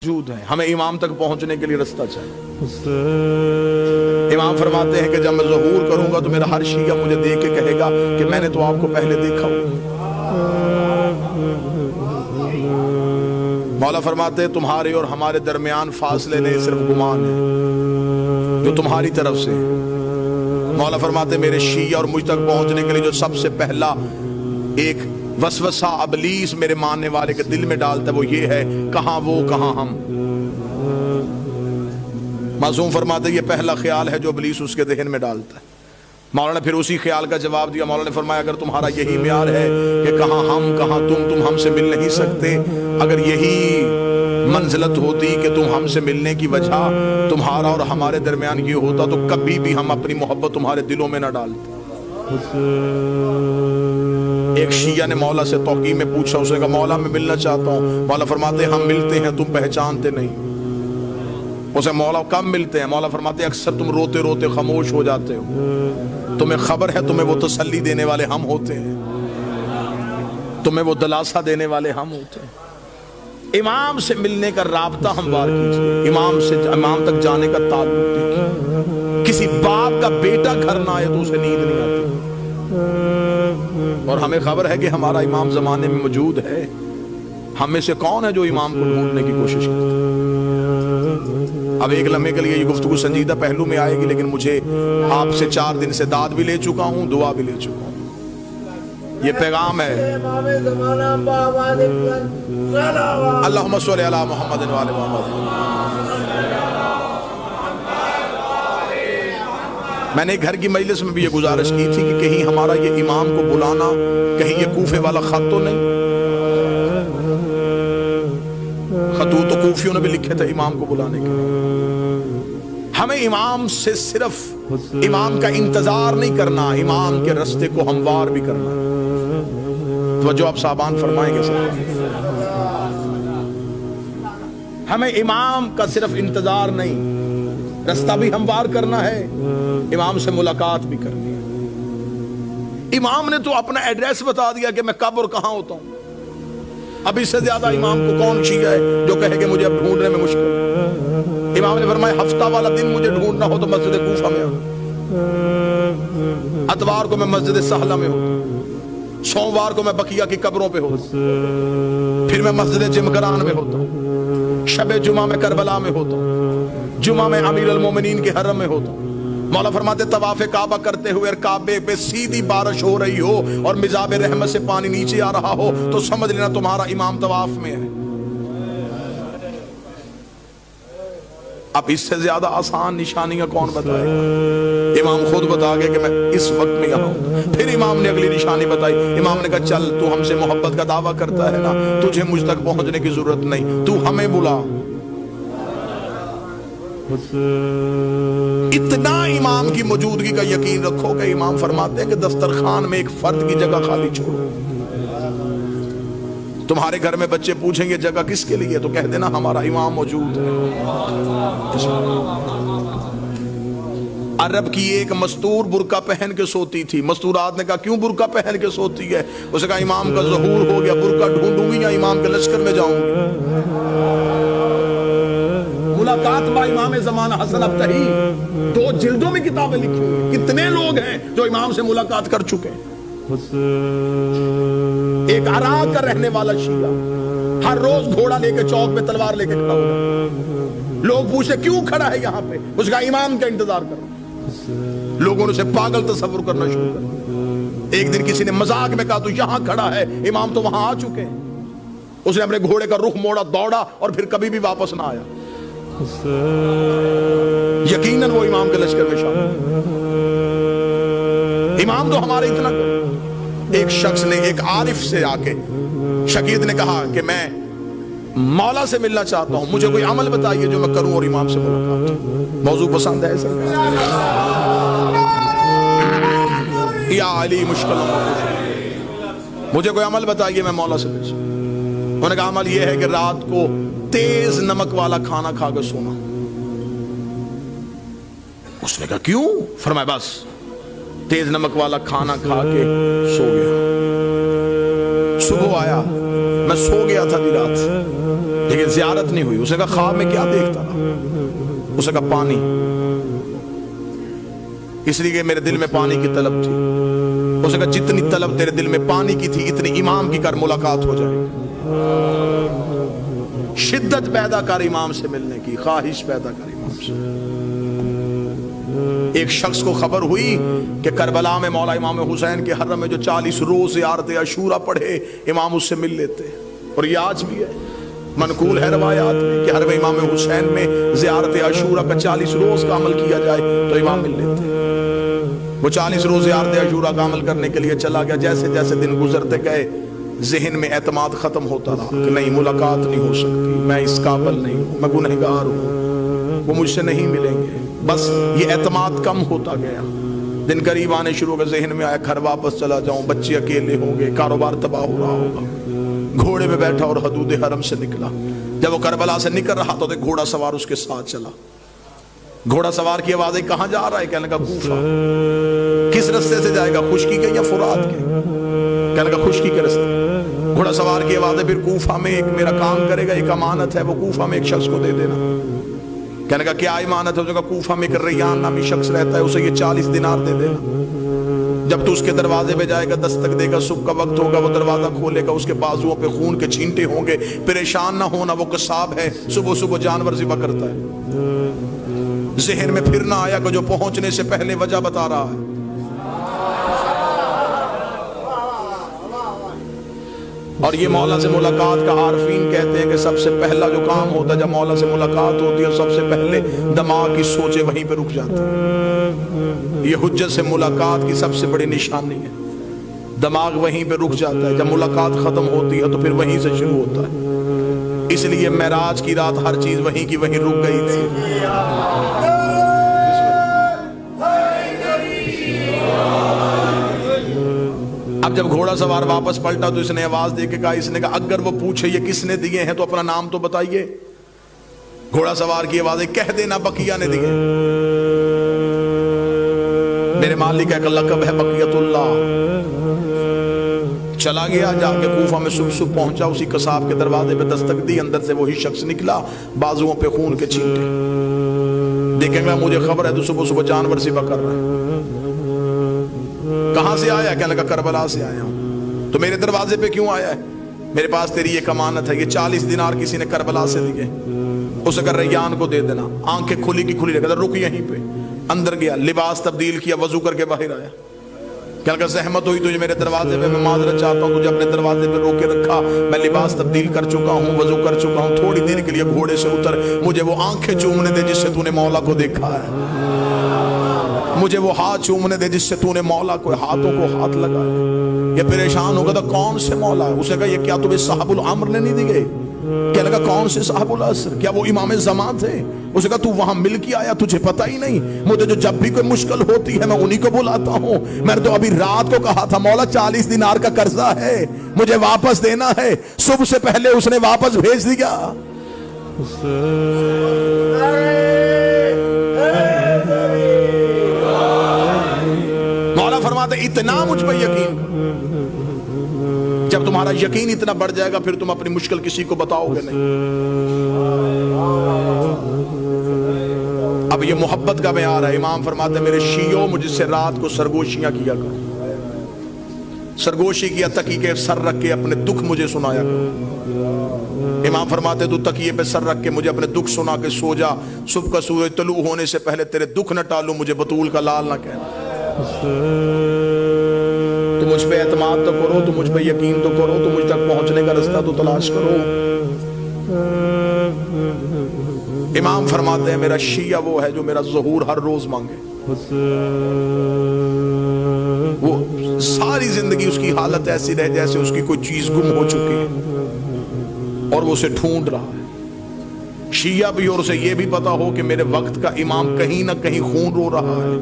موجود ہیں، ہمیں امام تک پہنچنے کے لیے رستہ چاہیے۔ امام فرماتے ہیں کہ جب میں ظہور کروں گا تو میرا ہر شیعہ مجھے دیکھ کے کہے گا کہ میں نے تو آپ کو پہلے دیکھا ہوں۔ مولا فرماتے ہیں تمہارے اور ہمارے درمیان فاصلے نہیں، صرف گمان ہے جو تمہاری طرف سے ہے۔ مولا فرماتے ہیں میرے شیعہ اور مجھ تک پہنچنے کے لیے جو سب سے پہلا ایک وسوسہ ابلیس میرے ماننے والے کے دل میں ڈالتا ہے وہ یہ ہے، کہاں وہ کہاں ہم۔ معصوم فرماتے ہیں یہ پہلا خیال ہے جو ابلیس اس کے ذہن میں ڈالتا ہے۔ مولا نے پھر اسی خیال کا جواب دیا، مولا نے فرمایا اگر تمہارا یہی معیار ہے کہ کہاں ہم کہاں تم ہم سے مل نہیں سکتے، اگر یہی منزلت ہوتی کہ تم ہم سے ملنے کی وجہ تمہارا اور ہمارے درمیان یہ ہوتا تو کبھی بھی ہم اپنی محبت تمہارے دلوں میں نہ ڈالتے۔ ایک شیعہ نے مولا سے توقیع میں پوچھا، اس نے کہا مولا میں ملنا چاہتا ہوں۔ مولا فرماتے ہیں ہم ملتے ہیں تم پہچانتے نہیں۔ اسے مولا کب ملتے ہیں؟ مولا فرماتے ہیں اکثر تم روتے روتے خاموش ہو جاتے ہو، تمہیں خبر ہے تمہیں وہ تسلی دینے والے ہم ہوتے ہیں، تمہیں وہ دلاسہ دینے والے ہم ہوتے ہیں۔ امام سے ملنے کا رابطہ ہموار کیجئے، امام تک جانے کا تعلق دیکھیے۔ کسی باپ کا بیٹا گھر نہ آئے تو اسے نیند نہیں آتی، اور ہمیں خبر ہے کہ ہمارا امام زمانے میں موجود ہے۔ ہم میں سے کون ہے جو امام کو ڈھونڈنے کی کوشش کرتا ہے؟ اب ایک لمحے کے لیے یہ گفتگو سنجیدہ پہلو میں آئے گی، لیکن مجھے آپ سے 4 دن سے داد بھی لے چکا ہوں، دعا بھی لے چکا ہوں۔ یہ پیغام ہے اللہم صلی علی محمد و آل محمد۔ میں نے گھر کی مجلس میں بھی یہ گزارش کی تھی کہ کہیں ہمارا یہ امام کو بلانا کہیں یہ کوفے والا خط تو نہیں؟ خطوط تو کوفیوں نے بھی لکھے تھے امام کو بلانے کے۔ ہمیں امام سے صرف امام کا انتظار نہیں کرنا، امام کے رستے کو ہموار بھی کرنا۔ توجہ آپ صاحبان فرمائیں گے سر، ہمیں امام کا صرف انتظار نہیں، رستہ بھی ہموار کرنا ہے، امام سے ملاقات بھی کرنی ہے۔ امام نے تو اپنا ایڈریس بتا دیا کہ میں کب اور کہاں ہوتا ہوں۔ اب اس سے زیادہ امام کو کون شیعہ ہے جو کہے کہ مجھے اب ڈھونڈنے میں مشکل؟ امام نے فرمایا ہفتہ والا دن مجھے ڈھونڈنا ہو تو مسجد کوفہ میں ہوتا، اتوار کو میں مسجد سہلہ میں ہوتا، سوموار کو میں بقیہ کی قبروں پہ ہوتا، پھر میں مسجد جمگران میں ہوتا، شب جمعہ میں کربلا میں ہوتا، جمعہ میں امیر المومنین کے حرم میں ہوتا۔ مولا فرماتے طواف کعبہ کرتے ہوئے کعبے پہ سیدھی بارش ہو رہی ہو اور مزاب رحمت سے پانی نیچے آ رہا ہو تو سمجھ لینا تمہارا امام طواف میں ہے۔ اب اس سے زیادہ آسان نشانیاں کون بتائے گا؟ امام خود بتا گئے کہ میں اس وقت میں یہاں ہوں۔ پھر امام نے اگلی نشانی بتائی، امام نے کہا چل تو ہم سے محبت کا دعویٰ کرتا ہے نا، تجھے مجھ تک پہنچنے کی ضرورت نہیں، تو ہمیں بلا۔ اتنا امام کی موجودگی کا یقین رکھو کہ امام فرماتے ہیں کہ دسترخوان میں ایک فرد کی جگہ خالی چھوڑو۔ تمہارے گھر میں بچے پوچھیں گے جگہ کس کے لیے تو کہہ دینا ہمارا امام موجود ہے۔ عرب کی ایک مستور برقع پہن کے سوتی تھی، مستورات نے کہا کیوں برقع پہن کے سوتی ہے؟ اسے کہا امام کا ظہور ہو گیا، برقع ڈھونڈوں گی یا امام کے لشکر میں جاؤں گی؟ ملاقات با امام زمانہ حسن ابتہی 2 جلدوں میں کتابیں لکھی ہوئی۔ کتنے لوگ ہیں جو امام سے ملاقات کر چکے ہیں؟ ایک عراق کا رہنے والا شیعہ ہر روز گھوڑا لے کے چوک پہ تلوار لے کے کھڑا ہوگا، لوگ پوچھے کیوں کھڑا ہے یہاں پہ؟ اس کا امام کا انتظار کرو۔ لوگوں نے اسے پاگل تصور کرنا شروع کر۔ ایک دن کسی نے مذاق میں کہا تو یہاں کھڑا ہے، امام تو وہاں آ چکے ہیں۔ اس نے اپنے گھوڑے کا رخ موڑا، دوڑا اور پھر کبھی بھی واپس نہ آیا۔ یقیناً وہ امام کے لشکر میں شامل۔ امام تو ہمارے اتنا کرو۔ ایک شخص نے ایک عارف سے آ کے شگید نے کہا کہ میں مولا سے ملنا چاہتا ہوں، مجھے کوئی عمل بتائیے جو میں کروں اور امام سے ملاقات۔ موضوع پسند ہے سر؟ یا علی مشکل، مجھے کوئی عمل بتائیے میں مولا سے مل۔ انہوں نے کہا عمل یہ ہے کہ رات کو تیز نمک والا کھانا کھا کے سونا۔ اس نے کہا کیوں؟ فرمایا بس تیز نمک والا کھانا کھا کے سو گیا۔ صبح آیا، میں سو گیا تھا دی رات، لیکن لیکن زیارت نہیں ہوئی. اس نے کہا خواب میں کیا دیکھتا رہا؟ اس نے کہا پانی، اس لیے کہ میرے دل میں پانی کی طلب تھی. اس نے کہا جتنی طلب تیرے دل میں پانی کی تھی اتنی امام کی کر، ملاقات ہو جائے. شدت پیدا کر امام سے ملنے کی، خواہش پیدا کر امام سے. ایک شخص کو خبر ہوئی کہ کربلا میں مولا امام حسین کے حرم میں جو 40 روز زیارت عاشورہ پڑھے امام اس سے مل لیتے. اور یہ آج بھی ہے، منقول ہے روایات میں کہ حرم امام حسین میں زیارت عاشورہ کا 40 روز کا عمل کیا جائے تو امام مل لیتے. وہ 40 روز زیارت عاشورہ کا عمل کرنے کے لیے چلا گیا. جیسے جیسے دن گزرتے گئے ذہن میں اعتماد ختم ہوتا رہا کہ نہیں، ملاقات نہیں ہو سکتی، میں اس قابل نہیں ہوں، میں گنہگار ہوں، وہ مجھ سے نہیں ملیں گے. بس یہ اعتماد کم ہوتا گیا. دن قریب آنے شروع ہو گئے. ذہن میں آیا گھر واپس چلا جاؤں، بچے اکیلے ہوں گے، کاروبار تباہ ہو رہا ہوگا. گھوڑے پہ بیٹھا اور حدود حرم سے نکلا. جب وہ کربلا سے نکل رہا تو گھوڑا سوار اس کے ساتھ چلا. گھوڑا سوار کی آواز ہے کہاں جا رہا ہے؟ کہنے لگا کوفہ. کس رستے سے جائے گا؟ خشکی کے یا فرات کے؟ کہنے لگا خشکی کے رستے. گھوڑا سوار کی آواز ہے پھر کوفہ میں ایک میرا کام کرے گا، ایک امانت ہے، وہ کوفہ میں ایک شخص کو دے دینا. کہنے لگا کیا امانت ہے؟ اس نے کہا کوفہ میں ایک ریان نامی شخص رہتا ہے، اسے یہ 40 دینار دے دینا. جب تو اس کے دروازے پہ جائے گا، دستک دے گا، صبح کا وقت ہوگا، وہ دروازہ کھولے گا، اس کے بازوؤں پہ خون کے چھینٹے ہوں گے. پریشان نہ ہونا، وہ قصاب ہے، صبح صبح جانور ذبح کرتا ہے. ذہن میں پھر نہ آیا کہ جو پہنچنے سے پہلے وجہ بتا رہا ہے. اور یہ مولا سے ملاقات کا عارفین کہتے ہیں کہ سب سے پہلا جو کام ہوتا ہے جب مولا سے ملاقات ہوتی ہے، سب سے پہلے دماغ کی سوچیں وہیں پہ رک جاتی ہیں. یہ حجت سے ملاقات کی سب سے بڑی نشانی ہے. دماغ وہیں پہ رک جاتا ہے. جب ملاقات ختم ہوتی ہے تو پھر وہیں سے شروع ہوتا ہے. اس لیے معراج کی رات ہر چیز وہیں کی وہیں رک گئی تھی. اب جب گھوڑا سوار واپس پلٹا تو اس نے آواز دے کے کہا، اس نے کہا اگر وہ پوچھے یہ کس نے دیے ہیں تو اپنا نام تو بتائیے. گھوڑا سوار کی آواز ہے کہہ دینا بقیہ نے دیے. میرے مالک کا لقب ہے بقیت اللہ. چلا گیا، جا کے کوفہ میں صبح پہنچا. اسی قصاب کے دروازے پہ دستک دی، اندر سے وہی شخص نکلا، بازوؤں پہ خون کے چھینٹے. دیکھیں گا مجھے خبر ہے تو صبح صبح جانور ذبح کر رہا ہے. کہاں سے آیا؟ کہنے لگا کربلا سے آیا ہوں. تو میرے دروازے پہ کیوں آیا ہے؟ میرے پاس تیری ایک امانت ہے، یہ 40 دینار کسی نے کربلا سے دیے، اسے کہا ریان کو دے دینا. آنکھیں کھلی کی کھلی رکھ، رک یہیں پہ. اندر گیا، لباس تبدیل کیا، وضو کر کے باہر آیا. کہنے لگا زحمت ہوئی تجھے میرے دروازے پہ، میں معذرت چاہتا ہوں، تجھے اپنے دروازے پہ روکے رکھا. میں لباس تبدیل کر چکا ہوں، وضو کر چکا ہوں. تھوڑی دیر کے لیے گھوڑے سے اتر، مجھے وہ آنکھیں چومنے دے جس سے تو نے مولا کو دیکھا ہے. مجھے وہ ہاتھ چومنے دے جس سے تو نے مولا کو ہاتھوں کو ہاتھ لگایا. یہ پریشان ہوگا تھا کون سے مولا ہے؟ اسے کہا یہ کیا تمہیں صاحب العمر نے نہیں دیے؟ کہنے لگا کون سے صاحب العصر؟ کیا وہ امام زمان تھے؟ اسے کہا تو وہاں مل کے آیا، تجھے پتہ ہی نہیں؟ مجھے جو جب بھی کوئی مشکل ہوتی ہے میں انہی کو بلاتا ہوں. میں نے تو ابھی رات کو کہا تھا مولا 40 دینار کا قرضہ ہے، مجھے واپس دینا ہے. صبح سے پہلے اس نے واپس بھیج دیا. مولا فرماتے اتنا مجھ پہ یقین. جب تمہارا یقین اتنا بڑھ جائے گا پھر تم اپنی مشکل کسی کو بتاؤ گے نہیں. اب یہ محبت کا معیار ہے. امام فرماتے ہیں میرے شیعوں مجھ سے رات کو سرگوشیاں کیا کرو. سرگوشی کیا، تکیے کے سر رکھ کے اپنے دکھ مجھے سنایا کرو. امام فرماتے تو تکیے پہ سر رکھ کے مجھے اپنے دکھ سنا کے سو جا. صبح کا سورج طلوع ہونے سے پہلے تیرے دکھ نہ ٹالوں، مجھے بطول کا لال نہ کہنا. تو مجھ پہ اعتماد تو کرو، تو مجھ پہ یقین تو کرو، تو مجھ تک پہنچنے کا رستہ تو تلاش کرو. امام فرماتے ہیں میرا شیعہ وہ ہے جو میرا ظہور ہر روز مانگے. وہ ساری زندگی اس کی حالت ایسی رہے جیسے اس کی کوئی چیز گم ہو چکی ہے اور وہ اسے ڈھونڈ رہا ہے. شیعہ بھی اور اسے یہ بھی پتا ہو کہ میرے وقت کا امام کہیں نہ کہیں خون رو رہا ہے.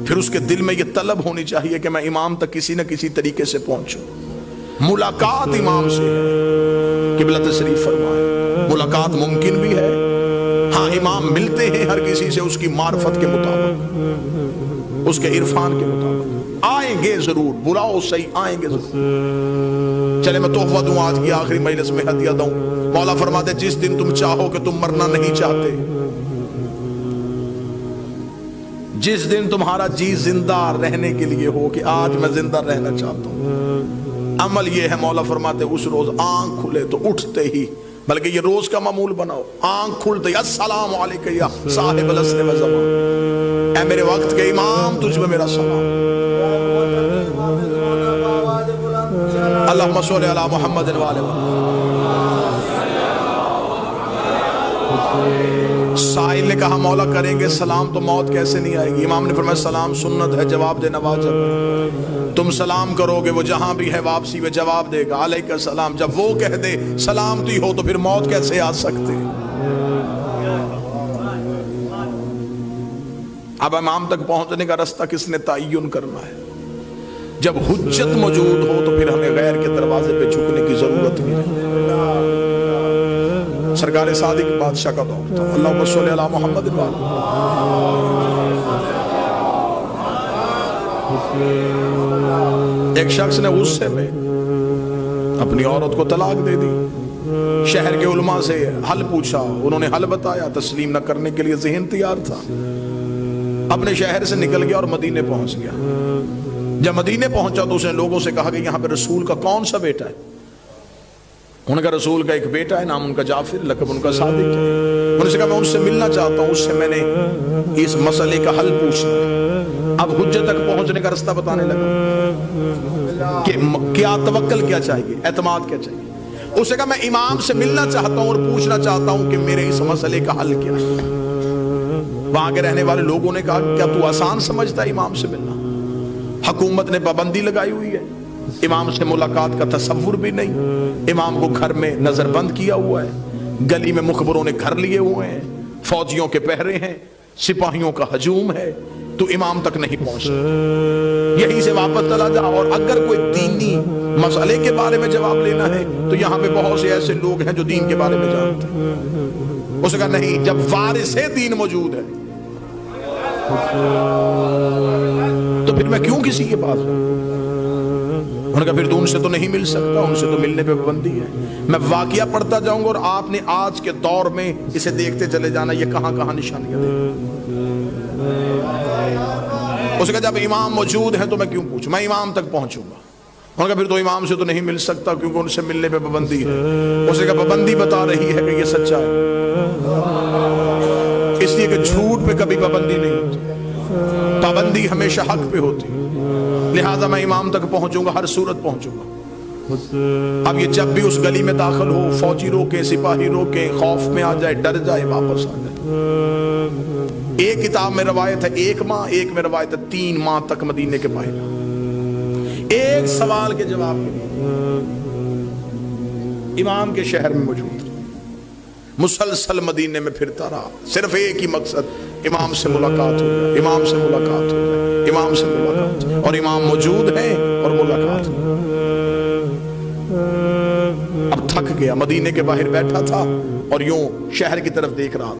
پھر اس کے دل میں یہ طلب ہونی چاہیے کہ میں امام تک کسی نہ کسی طریقے سے پہنچوں. ملاقات امام سے ہے، قبلہ تشریف فرمائے. ملاقات ممکن بھی ہے، ہاں امام ملتے ہیں ہر کسی سے اس کی معرفت کے مطابق. اس کے عرفان کے مطابق آئیں گے ضرور، بلاؤ صحیح آئیں گے ضرور۔ چلے میں تحفہ دوں آج کی آخری مجلس میں، ہدیہ دوں۔ مولا فرماتے جس دن تم چاہو کہ تم مرنا نہیں چاہتے، جس دن تمہارا جی زندہ رہنے کے لیے ہو کہ آج میں زندہ رہنا چاہتا ہوں، عمل یہ ہے مولا فرماتے اس روز آنکھ کھلے تو اٹھتے ہی، بلکہ یہ روز کا معمول بناؤ، آنکھ کھلتے ہی السلام علیکم یا صاحب العصر والزمان، اے میرے وقت کے امام تجھ میں میرا سلام، اللہم صلی علی محمد وآلہ وسلم۔ سائل نے کہا مولا کریں گے سلام تو موت کیسے نہیں آئے گی؟ امام نے فرمایا سلام سنت ہے، جواب دینا واجب ہے۔ تم سلام کرو گے وہ جہاں بھی ہے واپسی میں جواب دے گا علیک السلام، جب وہ کہہ دے سلامتی ہو تو پھر موت کیسے آ سکتے؟ اب امام تک پہنچنے کا رستہ کس نے تعین کرنا ہے؟ جب حجت موجود ہو تو پھر ہمیں غیر کے دروازے پہ جھکنے کی ضرورت نہیں۔ سرکار صادق بادشاہ کا دور تھا، اللہم صلی علی محمد ایک شخص نے غصے میں اپنی عورت کو طلاق دے دی، شہر کے علماء سے حل پوچھا، انہوں نے حل بتایا، تسلیم نہ کرنے کے لیے ذہن تیار تھا، اپنے شہر سے نکل گیا اور مدینے پہنچ گیا۔ جب مدینے پہنچا تو اس نے لوگوں سے کہا کہ یہاں پہ رسول کا کون سا بیٹا ہے؟ ان کا رسول کا ایک بیٹا ہے، نام ان کا جعفر، لقب ان کا صادق ہے۔ انہوں نے کہا میں ان سے ملنا چاہتا ہوں، اس سے میں نے اس مسئلے کا حل پوچھنا ہے۔ اب حجت تک پہنچنے کا رستہ بتانے لگا کہ کیا توکل کیا چاہیے، اعتماد کیا چاہیے۔ اس نے کہا میں امام سے ملنا چاہتا ہوں اور پوچھنا چاہتا ہوں کہ میرے اس مسئلے کا حل کیا ہے۔ وہاں کے رہنے والے لوگوں نے کہا کیا تو آسان سمجھتا ہے امام سے ملنا؟ حکومت نے پابندی لگائی ہوئی ہے، امام سے ملاقات کا تصور بھی نہیں، امام کو گھر میں نظر بند کیا ہوا ہے، گلی میں مخبروں نے گھر لیے ہوئے ہیں، فوجیوں کے پہرے ہیں، سپاہیوں کا ہجوم ہے، تو امام تک نہیں پہنچ سکتا، یہیں سے واپس چلا جا۔ اور اگر کوئی دینی مسئلے کے بارے میں جواب لینا ہے تو یہاں پہ بہت سے ایسے لوگ ہیں جو دین کے بارے میں جانتے ہیں۔ اس نے کہا نہیں، جب وارث دین موجود ہے تو پھر میں کیوں کسی کے پاس جاؤں؟ انہوں نے کہا پھر تو ان سے تو نہیں مل سکتا، ان سے تو ملنے پہ پابندی ہے۔ میں واقعہ پڑھتا جاؤں گا اور آپ نے آج کے دور میں اسے دیکھتے چلے جانا یہ کہاں کہاں نشانیاں دے۔ اس نے کہا جب امام موجود ہیں تو میں کیوں پوچھوں، میں امام تک پہنچوں گا۔ انہوں نے کہا پھر تو امام سے تو نہیں مل سکتا کیونکہ ان سے ملنے پہ پابندی ہے۔ اس نے کہا پابندی بتا رہی ہے کہ یہ سچا ہے، اس لیے کہ جھوٹ پہ کبھی پابندی نہیں ہوتی، پابندی ہمیشہ حق پہ ہوتی، لہٰذا میں امام تک پہنچوں گا، ہر صورت پہنچوں گا۔ اب یہ جب بھی اس گلی میں داخل ہو، فوجی روکے، سپاہی روکے، خوف میں آ جائے، ڈر جائے، واپس آ جائے۔ ایک کتاب میں روایت ہے 1 ماہ، ایک میں روایت ہے 3 ماہ تک مدینے کے باہر، ایک سوال کے جواب کے لیے امام کے شہر میں موجود، مسلسل مدینے میں پھرتا رہا، صرف ایک ہی مقصد، امام سے ملاقات ہو جائے، امام سے ملاقات ہو جائے، امام سے ملاقات ہو جائے، اور امام موجود ہیں اور ملاقات ہو۔ اب تھک گیا، مدینے کے باہر بیٹھا تھا اور یوں شہر کی طرف دیکھ رہا